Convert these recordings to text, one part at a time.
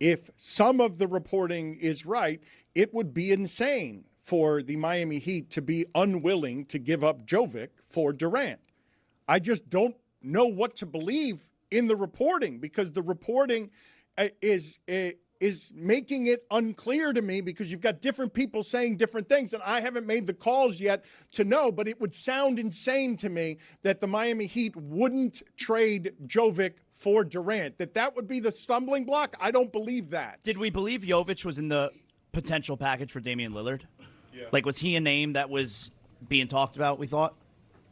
if some of the reporting is right, it would be insane for the Miami Heat to be unwilling to give up Jovic for Durant. I just don't know what to believe in the reporting, because the reporting is making it unclear to me, because you've got different people saying different things, and I haven't made the calls yet to know, but it would sound insane to me that the Miami Heat wouldn't trade Jovic for Durant, that would be the stumbling block. I don't believe that. Did we believe Jovic was in the potential package for Damian Lillard? Yeah. Like, was he a name that was being talked about, we thought?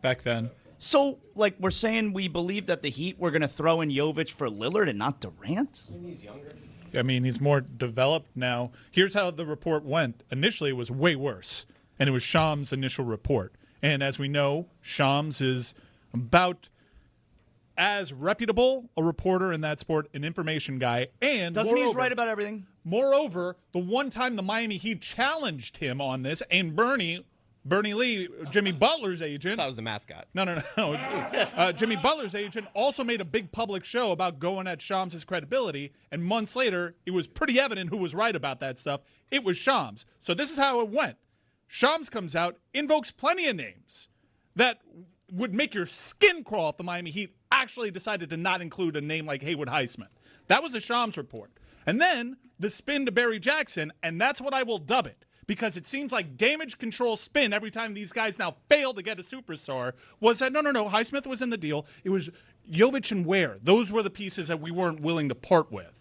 Back then. So, like, we're saying we believe that the Heat were going to throw in Jovic for Lillard and not Durant? I mean, he's younger. I mean, he's more developed now. Here's how the report went. Initially, it was way worse, and it was Shams' initial report. And as we know, Shams is about as reputable a reporter in that sport, an information guy, and doesn't mean he's right about everything. Moreover, the one time the Miami Heat challenged him on this, and Bernie Lee, Jimmy Butler's agent. That was the mascot. No. Jimmy Butler's agent also made a big public show about going at Shams' credibility, and months later, it was pretty evident who was right about that stuff. It was Shams. So this is how it went. Shams comes out, invokes plenty of names that would make your skin crawl if the Miami Heat actually decided to not include a name like Haywood Highsmith. That was a Shams report. And then the spin to Barry Jackson, and that's what I will dub it, because it seems like damage control spin every time these guys now fail to get a superstar, was that, no, Highsmith was in the deal. It was Jovic and Ware. Those were the pieces that we weren't willing to part with.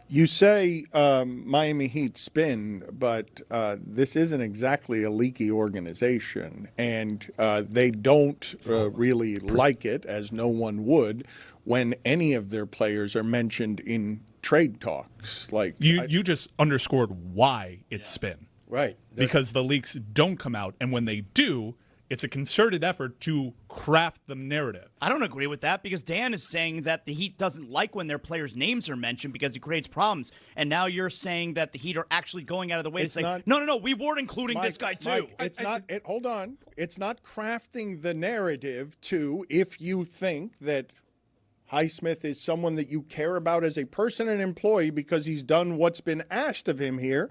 You say Miami Heat spin, but this isn't exactly a leaky organization, and they don't really like it, as no one would, when any of their players are mentioned in trade talks. Like you just underscored why it's spin. Right. Because the leaks don't come out, and when they do, it's a concerted effort to craft the narrative. I don't agree with that, because Dan is saying that the Heat doesn't like when their players' names are mentioned because it creates problems. And now you're saying that the Heat are actually going out of the way to say, no, we weren't including this guy too. Mike, hold on. It's not crafting the narrative to, if you think that Highsmith is someone that you care about as a person and employee because he's done what's been asked of him here,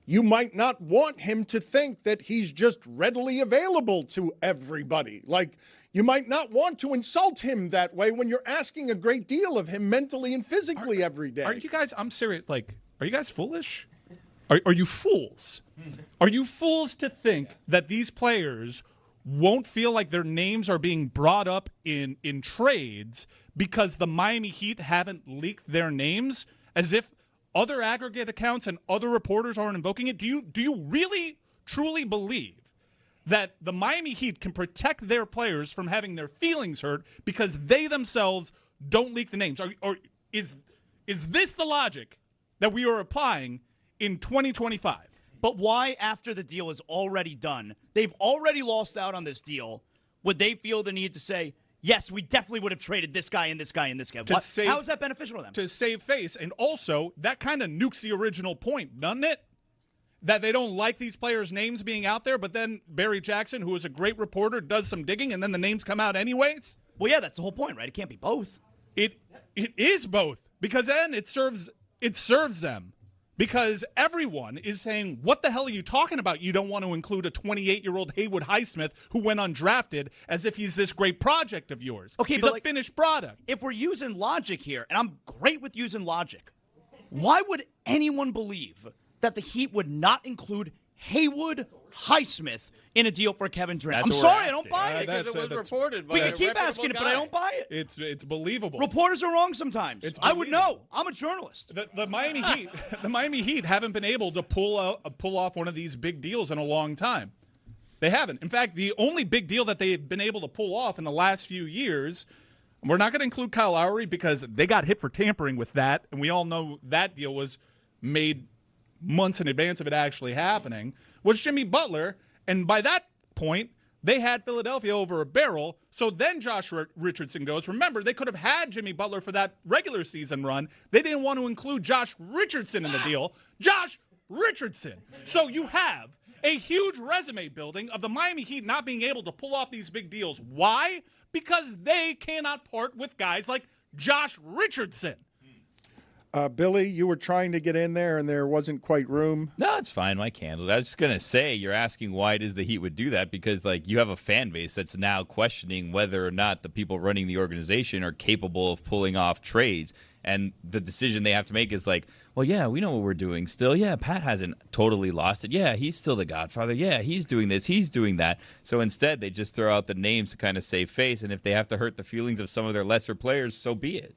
you might not want him to think that he's just readily available to everybody. Like, you might not want to insult him that way when you're asking a great deal of him mentally and physically every day. Are you guys, I'm serious, like, are you guys foolish? Are you fools? Are you fools to think that these players won't feel like their names are being brought up in trades because the Miami Heat haven't leaked their names, as if other aggregate accounts and other reporters aren't invoking it? Do you really, truly believe that the Miami Heat can protect their players from having their feelings hurt because they themselves don't leak the names? Or is this the logic that we are applying in 2025? But why, after the deal is already done, they've already lost out on this deal, would they feel the need to say, yes, we definitely would have traded this guy and this guy and this guy? How is that beneficial to them? To save face. And also, that kind of nukes the original point, doesn't it? That they don't like these players' names being out there, but then Barry Jackson, who is a great reporter, does some digging, and then the names come out anyways? Well, yeah, that's the whole point, right? It can't be both. It is both, because then it serves them. Because everyone is saying, what the hell are you talking about? You don't want to include a 28-year-old Haywood Highsmith who went undrafted as if he's this great project of yours. Okay, he's a finished product. If we're using logic here, and I'm great with using logic, why would anyone believe that the Heat would not include Haywood Highsmith in a deal for Kevin Durant? I'm sorry, I don't buy it. Because it was reported by we can keep asking it, but I don't buy it. It's believable. Reporters are wrong sometimes. I would know. I'm a journalist. The Miami Heat haven't been able to pull off one of these big deals in a long time. They haven't. In fact, the only big deal that they've been able to pull off in the last few years, we're not going to include Kyle Lowry because they got hit for tampering with that, and we all know that deal was made months in advance of it actually happening, was Jimmy Butler. And by that point, they had Philadelphia over a barrel. So then Josh Richardson goes. Remember, they could have had Jimmy Butler for that regular season run. They didn't want to include Josh Richardson in the deal. Josh Richardson. So you have a huge resume building of the Miami Heat not being able to pull off these big deals. Why? Because they cannot part with guys like Josh Richardson. Billy, you were trying to get in there, and there wasn't quite room. No, it's fine. Mike handled it. I was just going to say, you're asking why it is the Heat would do that because, you have a fan base that's now questioning whether or not the people running the organization are capable of pulling off trades. And the decision they have to make is well, yeah, we know what we're doing still. Yeah, Pat hasn't totally lost it. Yeah, he's still the godfather. Yeah, he's doing this. He's doing that. So instead, they just throw out the names to kind of save face. And if they have to hurt the feelings of some of their lesser players, so be it.